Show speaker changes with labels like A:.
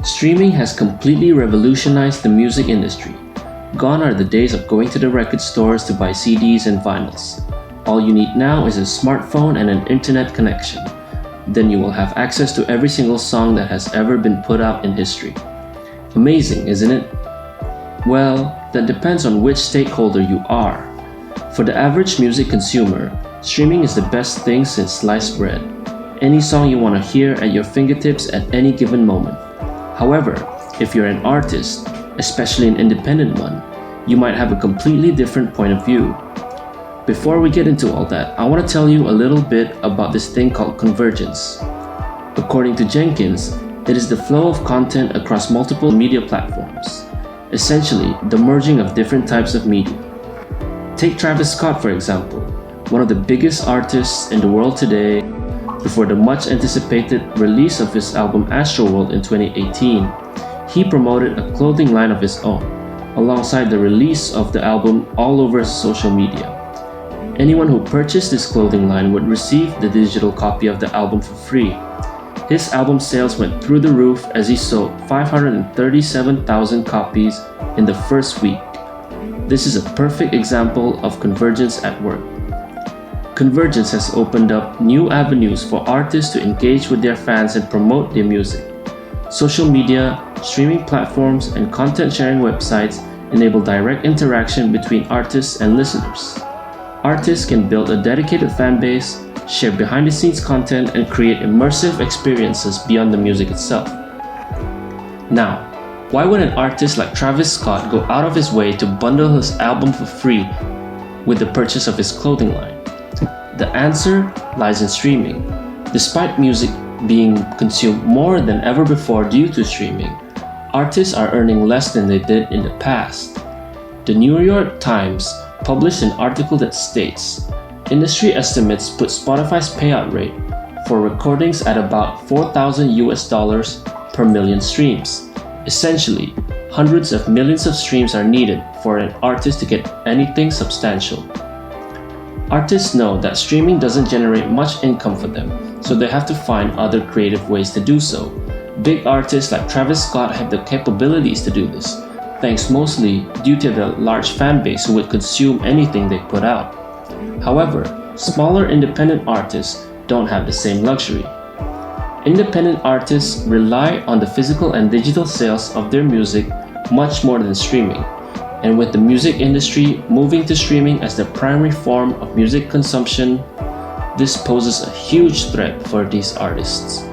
A: Streaming has completely revolutionized the music industry. Gone are the days of going to the record stores to buy CDs and vinyls. All you need now is a smartphone and an internet connection. Then you will have access to every single song that has ever been put out in history. Amazing, isn't it? Well, that depends on which stakeholder you are. For the average music consumer, streaming is the best thing since sliced bread. Any song you want to hear at your fingertips at any given moment. However, if you're an artist, especially an independent one, you might have a completely different point of view. Before we get into all that, I want to tell you a little bit about this thing called convergence. According to Jenkins, it is the flow of content across multiple media platforms. Essentially, the merging of different types of media. Take Travis Scott for example, one of the biggest artists in the world today. Before the much anticipated release of his album Astroworld in 2018, he promoted a clothing line of his own, alongside the release of the album all over social media. Anyone who purchased this clothing line would receive the digital copy of the album for free. His album sales went through the roof as he sold 537,000 copies in the first week. This is a perfect example of convergence at work. Convergence has opened up new avenues for artists to engage with their fans and promote their music. Social media, streaming platforms, and content sharing websites enable direct interaction between artists and listeners. Artists can build a dedicated fan base, share behind-the-scenes content, and create immersive experiences beyond the music itself. Now, why would an artist like Travis Scott go out of his way to bundle his album for free with the purchase of his clothing line? The answer lies in streaming. Despite music being consumed more than ever before due to streaming, artists are earning less than they did in the past. The New York Times published an article that states, industry estimates put Spotify's payout rate for recordings at about $4,000 per million streams. Essentially, hundreds of millions of streams are needed for an artist to get anything substantial. Artists know that streaming doesn't generate much income for them, so they have to find other creative ways to do so. Big artists like Travis Scott have the capabilities to do this, thanks mostly due to the large fan base who would consume anything they put out. However, smaller independent artists don't have the same luxury. Independent artists rely on the physical and digital sales of their music much more than streaming. And with the music industry moving to streaming as the primary form of music consumption, this poses a huge threat for these artists.